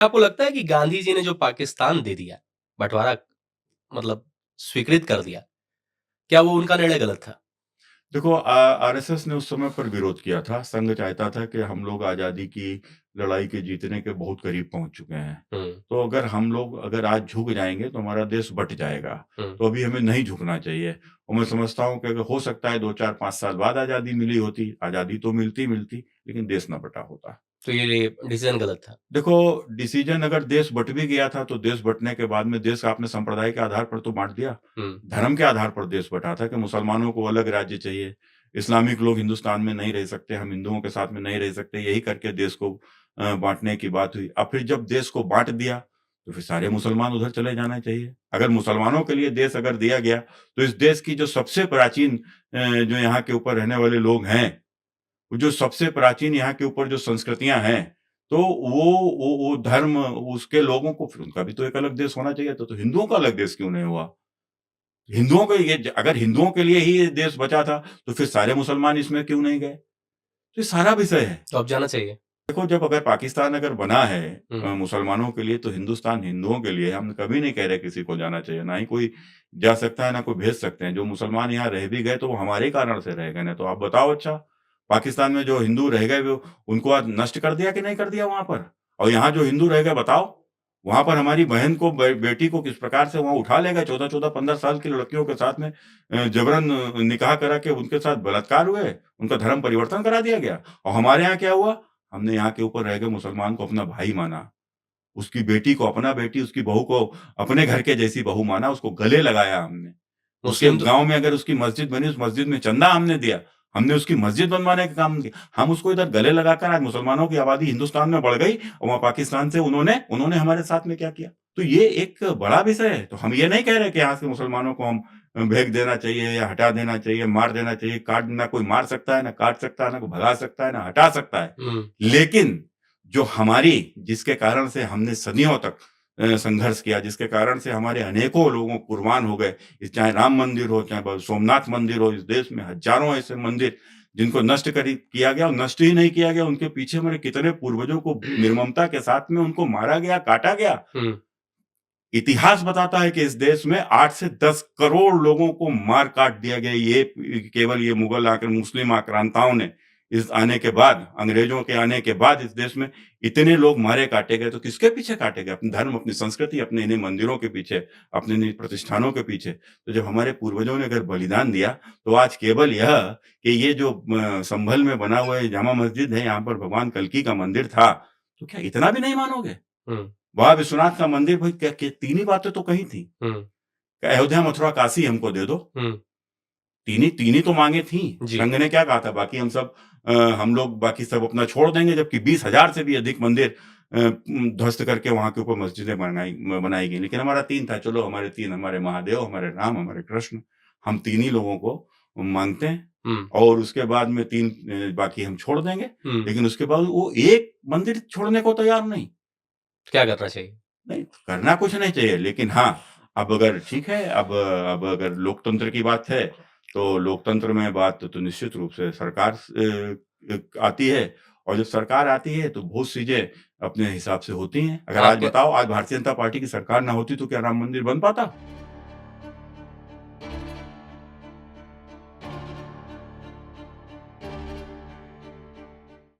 आपको लगता है कि गांधी जी ने जो पाकिस्तान दे दिया, बँटवारा मतलब स्वीकृत कर दिया, क्या वो उनका निर्णय गलत था? देखो आरएसएस ने उस समय पर विरोध किया था। संघ चाहता था कि हम लोग आज़ादी की लड़ाई के जीतने के बहुत करीब पहुँच चुके हैं। हुँ, तो अगर आज झुक जाएँगे तो हमारा देश बँट जाएगा। हुँ। तो अभी हमें नहीं झुकना चाहिए। और मैं समझता हूँ कि अगर हो सकता है 2, 4, 5 साल बाद आज़ादी मिली होती, आज़ादी तो मिलती, लेकिन देश ना बँटा होता। तो ये डिसीज़न गलत था। देखो, डिसीजन अगर देश बँट भी गया था, तो देश बँटने के बाद में देश आपने संप्रदाय के आधार पर तो बाँट दिया। हुँ, धर्म के आधार पर देश बँटा था कि मुसलमानों को अलग राज्य चाहिए, इस्लामिक लोग हिंदुस्तान में नहीं रह सकते, हम हिंदुओं के साथ में नहीं रह सकते, यही करके देश को बाँटने की बात हुई। अब फिर जब देश को बाँट दिया, तो फिर सारे मुसलमान उधर चले जाना चाहिए। अगर मुसलमानों के लिए देश अगर दिया गया, तो इस देश की जो सबसे प्राचीन जो यहाँ के ऊपर रहने वाले लोग हैं, जो सबसे प्राचीन यहाँ के ऊपर जो संस्कृतियाँ हैं, तो वो धर्म उसके लोगों को फिर उनका भी तो एक अलग देश होना चाहिए था, तो हिंदुओं का अलग देश क्यों नहीं हुआ? हिंदुओं को ये अगर हिंदुओं के लिए ही ये देश बचा था, तो फिर सारे मुसलमान इसमें क्यों नहीं गए? तो ये सारा विषय है। तो अब जाना चाहिए। देखो, जब अगर पाकिस्तान अगर बना है हुँ, मुसलमानों के लिए, तो हिंदुस्तान हिंदुओं के लिए है। हम कभी नहीं कह रहे किसी को जाना चाहिए, ना ही कोई जा सकता है, ना कोई भेज सकते हैं। जो मुसलमान यहाँ रह भी गए, तो वो हमारे ही कारण से रह गए, नहीं तो आप बताओ अच्छा, पाकिस्तान में जो हिंदू रह गए, वो उनको आज नष्ट कर दिया कि नहीं कर दिया वहाँ पर? और यहाँ जो हिंदू रह गए बताओ, वहाँ पर हमारी बहन को बेटी को किस प्रकार से वहाँ उठा ले गए, 14-14, 15 साल की लड़कियों के साथ में जबरन निकाह करा के उनके साथ बलात्कार हुए, उनका धर्म परिवर्तन करा दिया गया। और हमारे यहाँ क्या हुआ? हमने यहाँ के ऊपर रह के मुसलमान को अपना भाई माना, उसकी बेटी को अपना बेटी, उसकी बहू को अपने घर के जैसी बहू माना, उसको गले लगाया हमने। उसके मुस्लिम तो गाँव में अगर उसकी मस्जिद बनी, उस मस्जिद में चंदा हमने दिया, हमने उसकी मस्जिद बनवाने का काम किया। हम उसको इधर गले लगाकर आज मुसलमानों की आबादी हिंदुस्तान में बढ़ गई और वहाँ पाकिस्तान से उन्होंने उन्होंने हमारे साथ में क्या किया? तो ये एक बड़ा विषय है। तो हम ये नहीं कह रहे कि यहाँ से मुसलमानों को हम भेग देना चाहिए या हटा देना चाहिए, मार देना चाहिए। काट ना कोई मार सकता है, ना काट सकता है, ना कोई भगा सकता है, ना हटा सकता है। हुँ, लेकिन जो हमारी जिसके कारण से हमने सदियों तक संघर्ष किया, जिसके कारण से हमारे अनेकों लोगों कुर्बान हो गए, चाहे राम मंदिर हो, चाहे सोमनाथ मंदिर हो, इस देश में हज़ारों ऐसे मंदिर जिनको नष्ट किया गया और नष्ट ही नहीं किया गया, उनके पीछे हमारे कितने पूर्वजों को निर्ममता के साथ में उनको मारा गया, काटा गया। हुँ। इतिहास बताता है कि इस देश में 8 से 10 करोड़ लोगों को मार काट दिया गया। ये केवल ये मुगल मुस्लिम आक्रांताओं ने इस आने के बाद, अंग्रेजों के आने के बाद इस देश में इतने लोग मारे काटे गए, तो किसके पीछे काटे गए? अपने धर्म, अपनी संस्कृति, अपने इन्हीं मंदिरों के पीछे, अपने इन्हीं प्रतिष्ठानों के पीछे। तो जब हमारे पूर्वजों ने अगर बलिदान दिया, तो आज केवल यह कि ये जो संभल में बना हुआ ये जामा मस्जिद है, यहाँ पर भगवान कल्की का मंदिर था, तो क्या इतना भी नहीं मानोगे? हुँ, वहाँ विश्वनाथ का मंदिर भाई क्या क्या 3 ही बातें तो कही थी। हुँ, अयोध्या, मथुरा, काशी हमको दे दो। हुँ। 3 ही तो माँगे थी। जी। संघ ने क्या कहा था? बाकी हम लोग बाकी सब अपना छोड़ देंगे, जबकि 20,000 से भी अधिक मंदिर ध्वस्त करके वहाँ के ऊपर मस्जिदें बनाई गई। लेकिन हमारा 3 था, चलो हमारे 3 हमारे महादेव, हमारे राम, हमारे कृष्ण, हम 3 ही लोगों को मानते हैं हुँ, और उसके बाद में 3 बाकी हम छोड़ देंगे। हुँ। लेकिन उसके बाद वो एक मंदिर छोड़ने को तैयार नहीं। तो क्या करना चाहिए? नहीं, करना कुछ नहीं चाहिए, लेकिन हाँ, अब अगर ठीक है, अब अगर लोकतंत्र की बात है, तो लोकतंत्र में बात तो निश्चित रूप से सरकार आती है और जब सरकार आती है, तो बहुत चीज़ें अपने हिसाब से होती हैं। अगर आज आपके बताओ, आज भारतीय जनता पार्टी की सरकार ना होती, तो क्या राम मंदिर बन पाता?